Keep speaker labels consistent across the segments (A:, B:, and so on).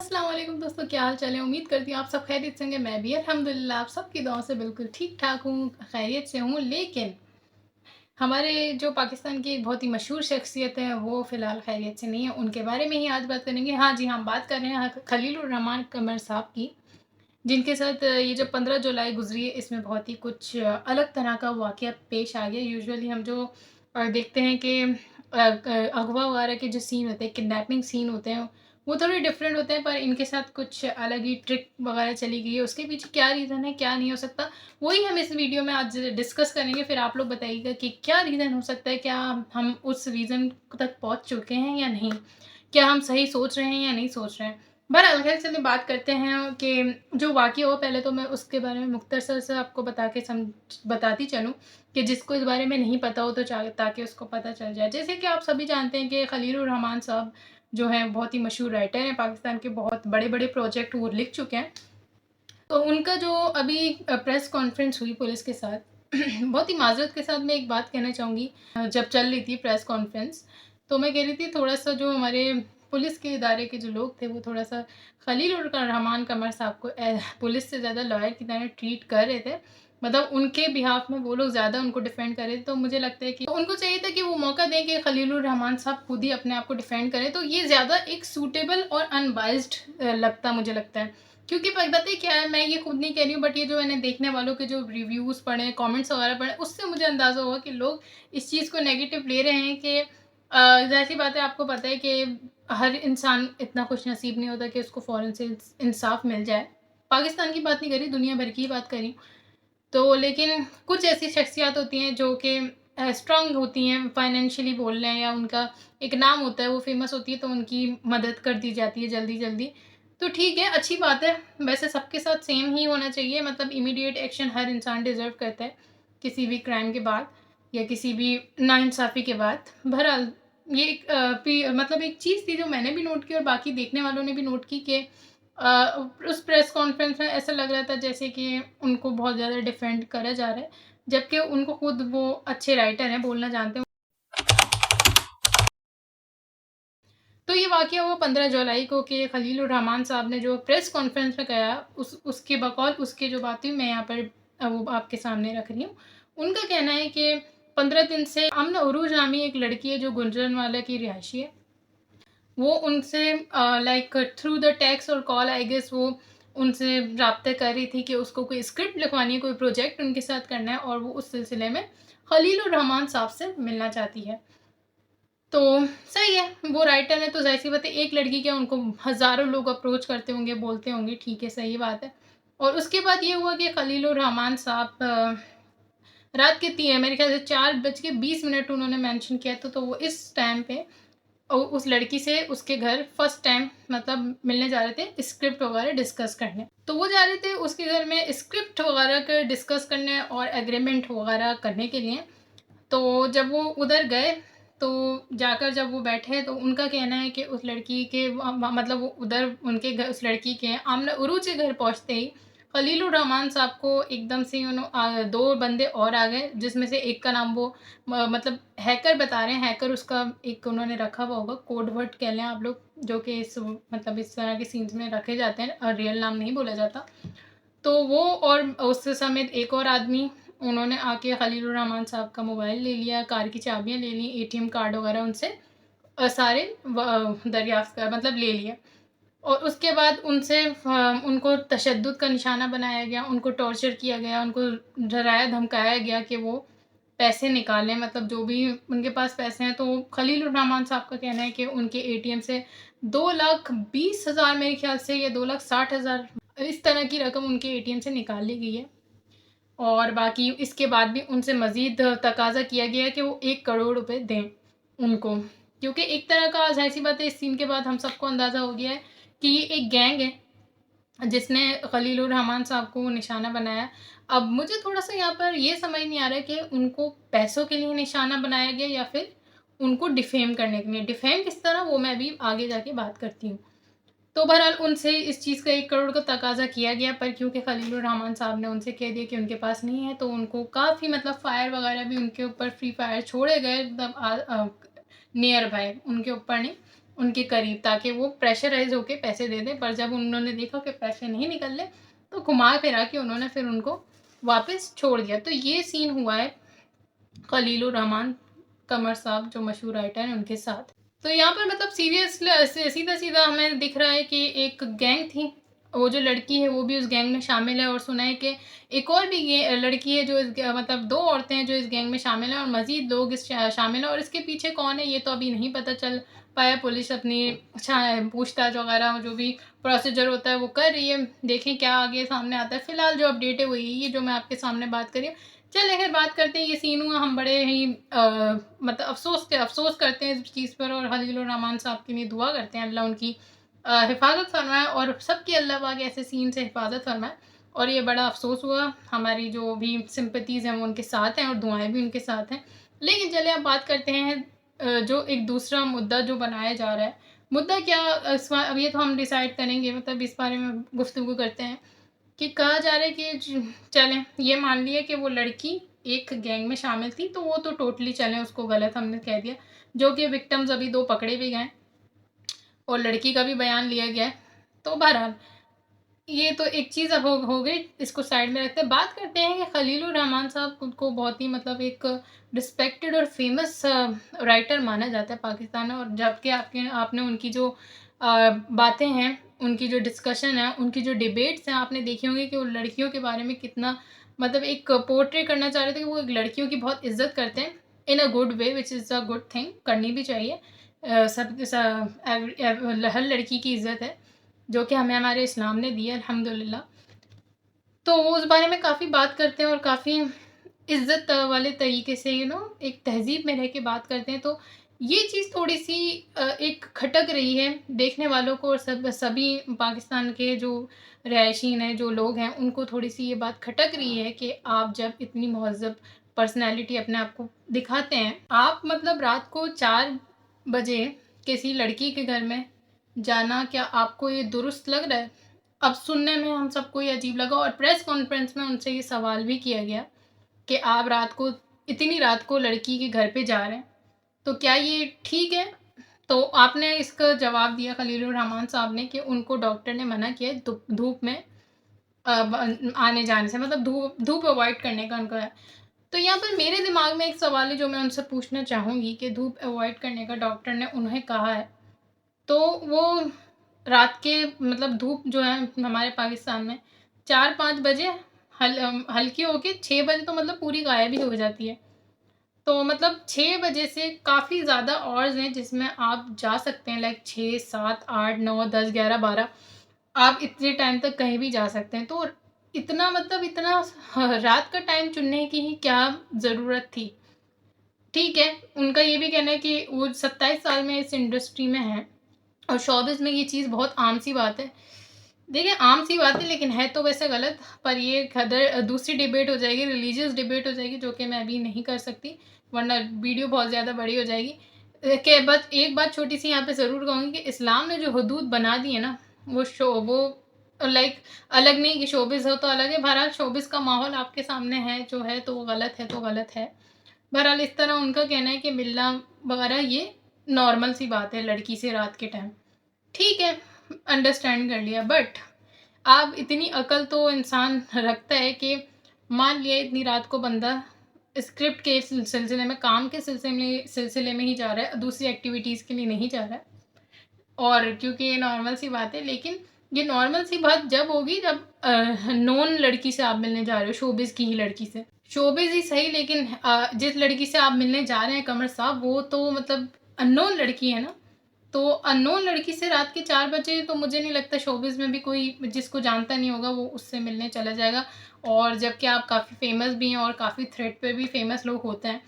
A: अस्सलाम वालेकुम दोस्तों, क्या हाल चाल है। उम्मीद करती हूँ आप सब खैरियत से होंगे। मैं भी अल्हम्दुलिल्लाह आप सबकी दुआ से बिल्कुल ठीक ठाक हूँ, खैरियत से हूँ। लेकिन हमारे जो पाकिस्तान की एक बहुत ही मशहूर शख्सियत है वो फ़िलहाल खैरियत से नहीं है। उनके बारे में ही आज बात करेंगे। हाँ जी, हम बात कर रहे हैं खलीलुर रहमान कमर साहब की, जिनके साथ ये जो 15 जुलाई गुजरी है, इसमें बहुत ही कुछ अलग तरह का वाक़या पेश आ गया। यूजुअली हम जो देखते हैं कि अगवा वगैरह के जो सीन होते हैं, किडनैपिंग सीन होते हैं, वो थोड़े डिफरेंट होते हैं, पर इनके साथ कुछ अलग ही ट्रिक वगैरह चली गई है। उसके पीछे क्या रीज़न है, क्या नहीं हो सकता, वही हम इस वीडियो में आज डिस्कस करेंगे। फिर आप लोग बताइएगा कि क्या रीज़न हो सकता है, क्या हम उस रीज़न तक पहुँच चुके हैं या नहीं, क्या हम सही सोच रहे हैं या नहीं सोच रहे हैं। बहरहाल खैर चलिए बात करते हैं कि जो वाक़या हुआ, पहले तो मैं उसके बारे में मुख्तसर से आपको बताती चलूँ कि जिसको इस बारे में नहीं पता हो तो ताकि उसको पता चल जाए। जैसे कि आप सभी जानते हैं कि खलीलुर रहमान साहब जो हैं बहुत ही मशहूर राइटर हैं, पाकिस्तान के बहुत बड़े-बड़े प्रोजेक्ट वो लिख चुके हैं। तो उनका जो अभी प्रेस कॉन्फ्रेंस हुई पुलिस के साथ बहुत ही माज़रत के साथ मैं एक बात कहना चाहूँगी। जब चल रही थी प्रेस कॉन्फ्रेंस, तो मैं कह रही थी थोड़ा-सा जो हमारे पुलिस के इदारे के जो लोग थे वो थोड़ा-सा खलीलुर रहमान कमर साहब को पुलिस से ज़्यादा लॉयर की तरह ट्रीट कर रहे थे। मतलब उनके बिहाफ़ में वो लोग ज़्यादा उनको डिफेंड कर रहे थे। तो मुझे लगता है कि उनको चाहिए था कि वो मौका दें कि खलीलुर रहमान साहब खुद ही अपने आप को डिफेंड करें। तो ये ज़्यादा एक सूटेबल और अनबायस्ड मुझे लगता है। क्योंकि पता है क्या है, मैं ये खुद नहीं कह रही हूँ, बट ये जो मैंने देखने वालों के जो रिव्यूज़ पढ़े, कमेंट्स वगैरह पढ़े, उससे मुझे अंदाज़ा हुआ कि लोग इस चीज़ को नेगेटिव ले रहे हैं कि ज़ाहिर-सी बात है, आपको पता है कि हर इंसान इतना खुश नसीब नहीं होता कि उसको फ़ौरन से इंसाफ़ मिल जाए। पाकिस्तान की बात नहीं कर रही, दुनिया भर की ही बात कर रही हूँ। तो लेकिन कुछ ऐसी शख्सियत होती हैं जो कि स्ट्रॉन्ग होती हैं, फाइनेंशियली बोल लें, या उनका एक नाम होता है, वो फ़ेमस होती है, तो उनकी मदद कर दी जाती है जल्दी-जल्दी। तो ठीक है, अच्छी बात है। वैसे सबके साथ सेम ही होना चाहिए, मतलब इमीडिएट एक्शन हर इंसान डिज़र्व करता है, किसी भी क्राइम के बाद या किसी भी नाइंसाफ़ी के बाद। बहरहाल ये एक मतलब एक चीज़ थी जो मैंने भी नोट की और बाकी देखने वालों ने भी नोट की कि उस प्रेस कॉन्फ्रेंस में ऐसा लग रहा था जैसे कि उनको बहुत ज़्यादा डिफेंड करा जा रहा है, जबकि उनको खुद वो अच्छे राइटर हैं, बोलना जानते हैं। तो ये वाक़या हुआ 15 जुलाई को कि खलीलुर रहमान साहब ने जो प्रेस कॉन्फ्रेंस में कहा, उसके बकौल उसके जो बात हुई, मैं यहाँ पर वो आपके सामने रख रही हूँ। उनका कहना है कि 15 दिन से अमन उरूज नामी एक लड़की है जो गुजरांवाला की रिहायशी है। वो उनसे लाइक थ्रू द टेक्स्ट और कॉल आई गेस वो उनसे राब्ता कर रही थी कि उसको कोई स्क्रिप्ट लिखवानी है, कोई प्रोजेक्ट उनके साथ करना है, और वो उस सिलसिले में खलीलुर रहमान साहब से मिलना चाहती है। तो सही है, वो राइटर है तो ज़ाहिर-सी बात है, एक लड़की क्या, उनको हज़ारों लोग अप्रोच करते होंगे, बोलते होंगे, ठीक है, सही बात है। और उसके बाद ये हुआ कि खलीलुर रहमान साहब रात के मेरे ख़्याल से 4:20 उन्होंने मेंशन किया था, तो वो इस टाइम पे उस लड़की से उसके घर फर्स्ट टाइम मतलब मिलने जा रहे थे, स्क्रिप्ट वगैरह डिस्कस करने। तो वो जा रहे थे उसके घर में स्क्रिप्ट वगैरह का डिस्कस करने और एग्रीमेंट वगैरह करने के लिए। तो जब वो उधर गए, तो जाकर जब वो बैठे, तो उनका कहना है कि उस लड़की के मतलब वो उधर उनके घर, उस लड़की के आमना उरूज के घर पहुँचते ही खलीलुर रहमान साहब को एकदम से दो बंदे और आ गए, जिसमें से एक का नाम वो मतलब हैकर बता रहे हैं। हैकर उसका एक उन्होंने रखा हुआ होगा, कोड वर्ड कह लें आप लोग, जो कि इस मतलब इस तरह के सीन्स में रखे जाते हैं और रियल नाम नहीं बोला जाता। तो वो और उससे समेत एक और आदमी, उन्होंने आके खलीलुर रहमान साहब का मोबाइल ले लिया, कार की चाबियाँ ले लीं, एटीएम कार्ड वगैरह उनसे सारे दरियाफ़्त कर मतलब ले लिए। और उसके बाद उनसे उनको तशद्दुद का निशाना बनाया गया, उनको टॉर्चर किया गया, उनको डराया-धमकाया गया कि वो पैसे निकालें, मतलब जो भी उनके पास पैसे हैं। तो खलीलुर रहमान साहब का कहना है कि उनके एटीएम से 2,20,000 मेरे ख़्याल से, या 2,60,000 इस तरह की रकम उनके एटीएम से निकाल ली गई है। और बाकी इसके बाद भी उनसे मज़ीद तकाज़ा किया गया है कि वो 1 करोड़ रुपए दें उनको। क्योंकि एक तरह का ज़ाहिर-सी बात है, इस सीन के बाद हम सबको अंदाज़ा हो गया है कि ये एक गैंग है जिसने खलीलुर रहमान साहब को निशाना बनाया। अब मुझे थोड़ा-सा यहाँ पर ये समझ नहीं आ रहा है कि उनको पैसों के लिए निशाना बनाया गया या फिर उनको डिफ़ेम करने के लिए। डिफ़ेम किस तरह, वो मैं अभी आगे जाके बात करती हूँ। तो बहरहाल उनसे इस चीज़ का 1 करोड़ का तकाज़ा किया गया, पर क्योंकि खलीलुर रहमान साहब ने उनसे कह दिया कि उनके पास नहीं है, तो उनको काफ़ी मतलब फायर वगैरह भी उनके ऊपर फ्री फायर छोड़े गए, मतलब नियर बाय, उनके ऊपर नहीं। उनके करीब, ताकि वो प्रेशराइज़ होके पैसे दे दें। पर जब उन्होंने देखा कि पैसे नहीं निकल रहे, तो घुमा-फिरा के उन्होंने फिर उनको वापस छोड़ दिया। तो ये सीन हुआ है खलीलुर रहमान कमर साहब, जो मशहूर राइटर हैं, उनके साथ। तो यहाँ पर मतलब सीधा-सीधा हमें दिख रहा है कि एक गैंग थी, वो जो लड़की है वो भी उस गैंग में शामिल है, और सुना है कि एक और भी लड़की है जो मतलब 2 औरतें हैं जो इस गैंग में शामिल हैं, और मज़ीद लोग इस शामिल हैं, और इसके पीछे कौन है ये तो अभी नहीं पता चल पाया। पुलिस अपनी पूछताछ वगैरह जो भी प्रोसीजर होता है वो कर रही है। देखें क्या आगे सामने आता है। फ़िलहाल जो अपडेट है वो यही है जो मैं आपके सामने बात करी हूँ। चलिए खैर बात करते हैं, ये सीन हुआ, हम बड़े ही मतलब अफ़सोस करते हैं इस चीज़ पर, और खलीलुर रहमान साहब के लिए दुआ करते हैं अल्लाह उनकी हिफ़ाज़त फ़रमाए, और सबकी अल्लाह पाक ऐसे सीन से हिफ़ाज़त फ़रमाए। और ये बड़ा अफ़सोस हुआ, हमारी जो भी सिंपैथीज़ हैं वो उनके साथ हैं, और दुआएँ भी उनके साथ हैं। लेकिन चलिए अब बात करते हैं जो एक दूसरा मुद्दा जो बनाया जा रहा है। मुद्दा क्या, अब ये तो हम डिसाइड करेंगे, मतलब इस बारे में गुफ्तगू करते हैं कि कहा जा रहा है कि चलें ये मान लिया कि वो लड़की एक गैंग में शामिल थी, तो वो तो टोटली चलें, उसको गलत हमने कह दिया, जो कि विक्टिम्स अभी 2 पकड़े भी गए और लड़की का भी बयान लिया गया है। तो बहरहाल ये तो एक चीज़ अब हो गई, इसको साइड में रखते हैं। बात करते हैं कि खलीलुर रहमान साहब खुद को बहुत ही मतलब एक रिस्पेक्टेड और फेमस राइटर माना जाता है पाकिस्तान में, और जबकि आपने उनकी जो बातें हैं, उनकी जो डिस्कशन है, उनकी जो डिबेट्स हैं, आपने देखी होंगी कि वो लड़कियों के बारे में कितना मतलब एक पोर्ट्रे करना चाह रहे थे कि वो एक लड़कियों की बहुत इज्जत करते हैं, in a good way, which is a good thing, करनी भी चाहिए। हर लड़की की इज्जत है जो कि हमें हमारे इस्लाम ने दी है, अल्हम्दुलिल्लाह। तो वो उस बारे में काफ़ी बात करते हैं, और काफ़ी इज़्ज़त वाले तरीके से एक तहज़ीब में रह के बात करते हैं। तो ये चीज़ थोड़ी-सी एक खटक रही है देखने वालों को, और सभी पाकिस्तान के जो रहायशीन हैं, जो लोग हैं, उनको थोड़ी-सी ये बात खटक रही है कि आप जब इतनी महज़्ज़ब पर्सनैलिटी अपने आप को दिखाते हैं, आप मतलब रात को 4 बजे किसी लड़की के घर में जाना, क्या आपको ये दुरुस्त लग रहा है? अब सुनने में हम सबको ये अजीब लगा, और प्रेस कॉन्फ्रेंस में उनसे ये सवाल भी किया गया कि आप रात को, इतनी रात को लड़की के घर पे जा रहे हैं, तो क्या ये ठीक है? तो आपने इसका जवाब दिया खलीलुर रहमान साहब ने कि उनको डॉक्टर ने मना किया है धूप में आने जाने से, मतलब धूप अवॉइड करने का उनका है। तो यहाँ पर मेरे दिमाग में एक सवाल है जो मैं उनसे पूछना चाहूँगी कि धूप अवॉइड करने का डॉक्टर ने उन्हें कहा है, तो वो रात के मतलब धूप जो है हमारे पाकिस्तान में 4-5 बजे हल्की होके 6 बजे तो मतलब पूरी गायब ही हो जाती है। तो मतलब 6 बजे से काफ़ी ज़्यादा ऑवर्स हैं जिसमें आप जा सकते हैं, लाइक 6, 7, 8, 9, 10, 11, 12, आप इतने टाइम तक कहीं भी जा सकते हैं। तो इतना मतलब इतना रात का टाइम चुनने की ही क्या ज़रूरत थी? ठीक है, उनका ये भी कहना है कि वो 27 साल में इस इंडस्ट्री में हैं, और शोबिज़ में ये चीज़ बहुत आम-सी बात है। देखिए आम-सी बात है, लेकिन है तो वैसे गलत, पर ये दूसरी डिबेट हो जाएगी, रिलीजियस डिबेट हो जाएगी, जो कि मैं अभी नहीं कर सकती, वरना वीडियो बहुत ज़्यादा बड़ी हो जाएगी। के बस एक बात छोटी-सी यहाँ पे ज़रूर कहूँगी कि इस्लाम ने जो हदूद बना दी है ना, वो लाइक अलग नहीं कि शोबिज़ हो तो अलग है। बहरहाल शोबिज़ का माहौल आपके सामने है, जो है तो वो गलत है तो गलत है। बहरहाल इस तरह उनका कहना है कि मिलना वगैरह ये नॉर्मल सी बात है लड़की से रात के टाइम। ठीक है, अंडरस्टैंड कर लिया, बट आप इतनी अकल तो इंसान रखता है कि मान लिया इतनी रात को बंदा स्क्रिप्ट के सिलसिले में, काम के सिलसिले में ही जा रहा है, दूसरी एक्टिविटीज़ के लिए नहीं जा रहा है, और क्योंकि ये नॉर्मल सी बात है, लेकिन ये नॉर्मल सी बात जब होगी जब नोन लड़की से आप मिलने जा रहे हो, शोबिज़ की ही लड़की से। शोबिज़ ही सही, लेकिन जिस लड़की से आप मिलने जा रहे हैं कमर साहब, वो तो मतलब अननोन लड़की है ना। तो अननोन लड़की से रात के 4 बजे तो मुझे नहीं लगता शोबिज़ में भी कोई जिसको जानता नहीं होगा वो उससे मिलने चला जाएगा, और जबकि आप काफ़ी फ़ेमस भी हैं, और काफ़ी थ्रेड पे भी फ़ेमस लोग होते हैं।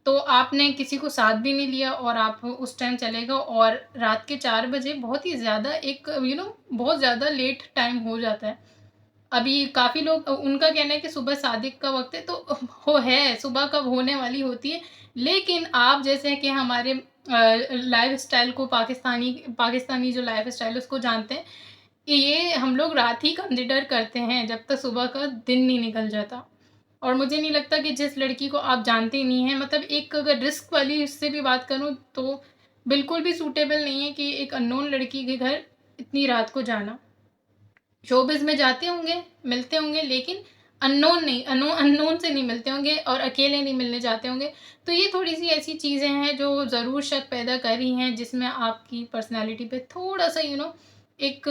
A: तो आपने किसी को साथ भी नहीं लिया, और आप उस टाइम चले गए, और रात के 4 बजे बहुत ही ज़्यादा एक बहुत ज़्यादा लेट टाइम हो जाता है। अभी काफ़ी लोग उनका कहना है कि सुबह सादिक का वक़्त है, तो सुबह कब होने वाली होती है। लेकिन आप जैसे कि हमारे लाइफ़स्टाइल को, पाकिस्तानी पाकिस्तानी जो लाइफ़स्टाइल है उसको जानते हैं, कि ये हम लोग रात ही कंसिडर करते हैं जब तक सुबह का दिन नहीं निकल जाता। और मुझे नहीं लगता कि जिस लड़की को आप जानते ही नहीं हैं, मतलब एक अगर रिस्क वाली उससे भी बात करूँ, तो बिल्कुल भी सूटेबल नहीं है कि एक अननोन लड़की के घर इतनी रात को जाना। शोबिज़ में जाते होंगे, मिलते होंगे, लेकिन अननोन नहीं, अननोन से नहीं मिलते होंगे और अकेले नहीं मिलने जाते होंगे। तो ये थोड़ी-सी ऐसी चीज़ें हैं जो ज़रूर शक पैदा कर रही हैं, जिसमें आपकी पर्सनैलिटी पे थोड़ा-सा एक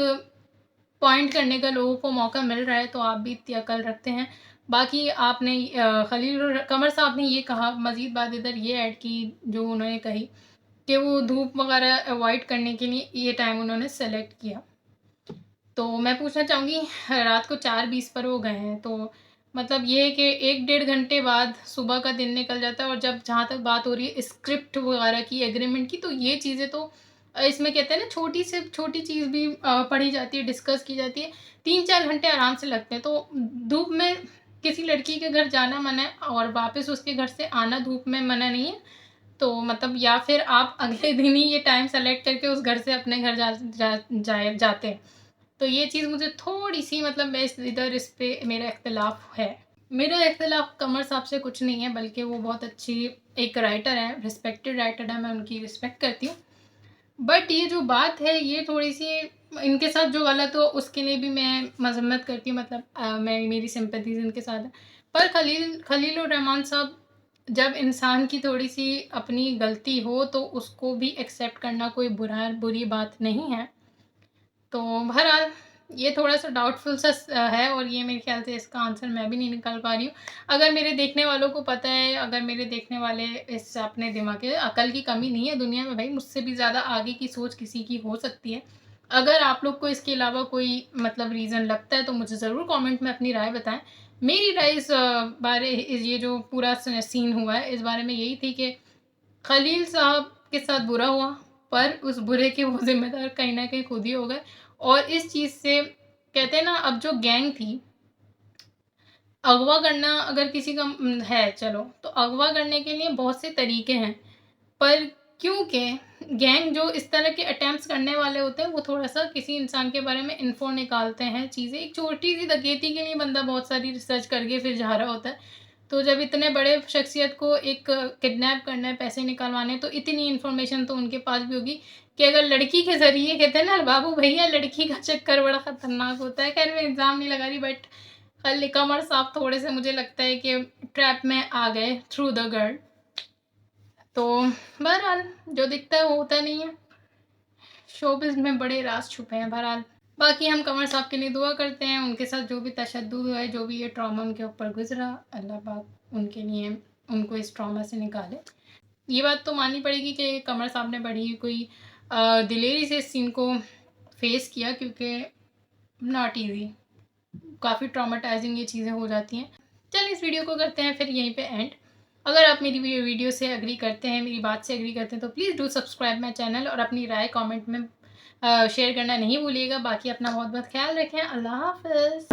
A: पॉइंट करने का लोगों को मौका मिल रहा है, तो आप भी इतनी अकल रखते हैं। बाकी आपने खलील और कमर साहब ने ये कहा, मज़ीद बात इधर ये ऐड की जो उन्होंने कही कि वो धूप वगैरह अवॉइड करने के लिए ये टाइम उन्होंने सेलेक्ट किया। तो मैं पूछना चाहूँगी, रात को 4:20 पर वो गए हैं, तो मतलब ये है कि 1 डेढ़ घंटे बाद सुबह का दिन निकल जाता है। और जब जहाँ तक बात हो रही है स्क्रिप्ट वगैरह की, एग्रीमेंट की, तो ये चीज़ें तो इसमें कहते हैं ना, छोटी से छोटी चीज़ भी पढ़ी जाती है, डिस्कस की जाती है। 3-4 घंटे आराम से लगते हैं। तो धूप में किसी लड़की के घर जाना मना है और वापस उसके घर से आना धूप में मना नहीं है। तो मतलब या फिर आप अगले दिन ही ये टाइम सेलेक्ट करके उस घर से अपने घर जाते हैं। तो ये चीज़ मुझे थोड़ी-सी मतलब मैं इधर इस पे मेरा इख्तिलाफ़ है। मेरा इख्तिलाफ़ कमर साहब से कुछ नहीं है, बल्कि वो बहुत अच्छी एक राइटर है, रिस्पेक्टेड राइटर है, मैं उनकी रिस्पेक्ट करती हूँ। बट ये जो बात है ये थोड़ी-सी इनके साथ जो गलत हो उसके लिए भी मैं मज़म्मत करती हूँ, मतलब मेरी सिम्पैथीज़ इनके साथ है। पर खलील उर रहमान साहब, जब इंसान की थोड़ी-सी अपनी गलती हो तो उसको भी एक्सेप्ट करना कोई बुरी बात नहीं है। तो बहरहाल ये थोड़ा-सा डाउटफुल सा है और ये मेरे ख़्याल से इसका आंसर मैं भी नहीं निकाल पा रही हूँ। अगर मेरे देखने वालों को पता है, अगर मेरे देखने वाले इस अपने दिमाग के अकल की कमी नहीं है दुनिया में भाई, मुझसे भी ज़्यादा आगे की सोच किसी की हो सकती है। अगर आप लोग को इसके अलावा कोई मतलब रीज़न लगता है तो मुझे ज़रूर कमेंट में अपनी राय बताएँ। मेरी राय इस ये जो पूरा सीन हुआ है इस बारे में यही थी कि खलील साहब के साथ बुरा हुआ, पर उस बुरे के वो ज़िम्मेदार कहीं न कहीं खुद ही हो गए। और इस चीज़ से कहते हैं ना, अब जो गैंग थी, अगवा करना अगर किसी का है चलो, तो अगवा करने के लिए बहुत से तरीके हैं। पर क्योंकि गैंग जो इस तरह के अटेम्प्ट्स करने वाले होते हैं, वो थोड़ा-सा किसी इंसान के बारे में इन्फो निकालते हैं चीज़ें। एक छोटी-सी डकैती के लिए बंदा बहुत सारी रिसर्च करके फिर जा रहा होता है। तो जब इतने बड़े शख्सियत को एक किडनैप करना है, पैसे निकलवाने हैं, तो इतनी इन्फॉर्मेशन तो उनके पास भी होगी कि अगर लड़की के ज़रिए, कहते हैं ना बाबू भैया, लड़की का चक्कर बड़ा ख़तरनाक होता है। ख़ैर मैं इल्ज़ाम नहीं लगा रही, बट कमर साहब थोड़े से मुझे लगता है कि ट्रैप में आ गए थ्रू द गर्ल। तो बहरहाल जो दिखता है वो होता नहीं है, शोबिज़ में बड़े राज छुपे हैं। बहरहाल बाकी हम कमर साहब के लिए दुआ करते हैं, उनके साथ जो भी तशद्दुद हुआ है, जो भी ये ट्रॉमा उनके ऊपर गुजरा, अल्लाह पाक उनके लिए उनको इस ट्रॉमा से निकाले। ये बात तो माननी पड़ेगी कि कमर साहब ने बड़ी कोई दिलेरी से इस सीन को फेस किया, क्योंकि नॉट ईजी, काफ़ी ट्रॉमेटाइजिंग ये चीज़ें हो जाती हैं। चलिए इस वीडियो को करते हैं फिर यहीं पे एंड। अगर आप मेरी वीडियो से एग्री करते हैं, मेरी बात से एग्री करते हैं, तो please do subscribe my channel और अपनी राय कमेंट में शेयर करना नहीं भूलिएगा। बाकी अपना बहुत बहुत ख्याल रखें। अल्लाह हाफ़िज़।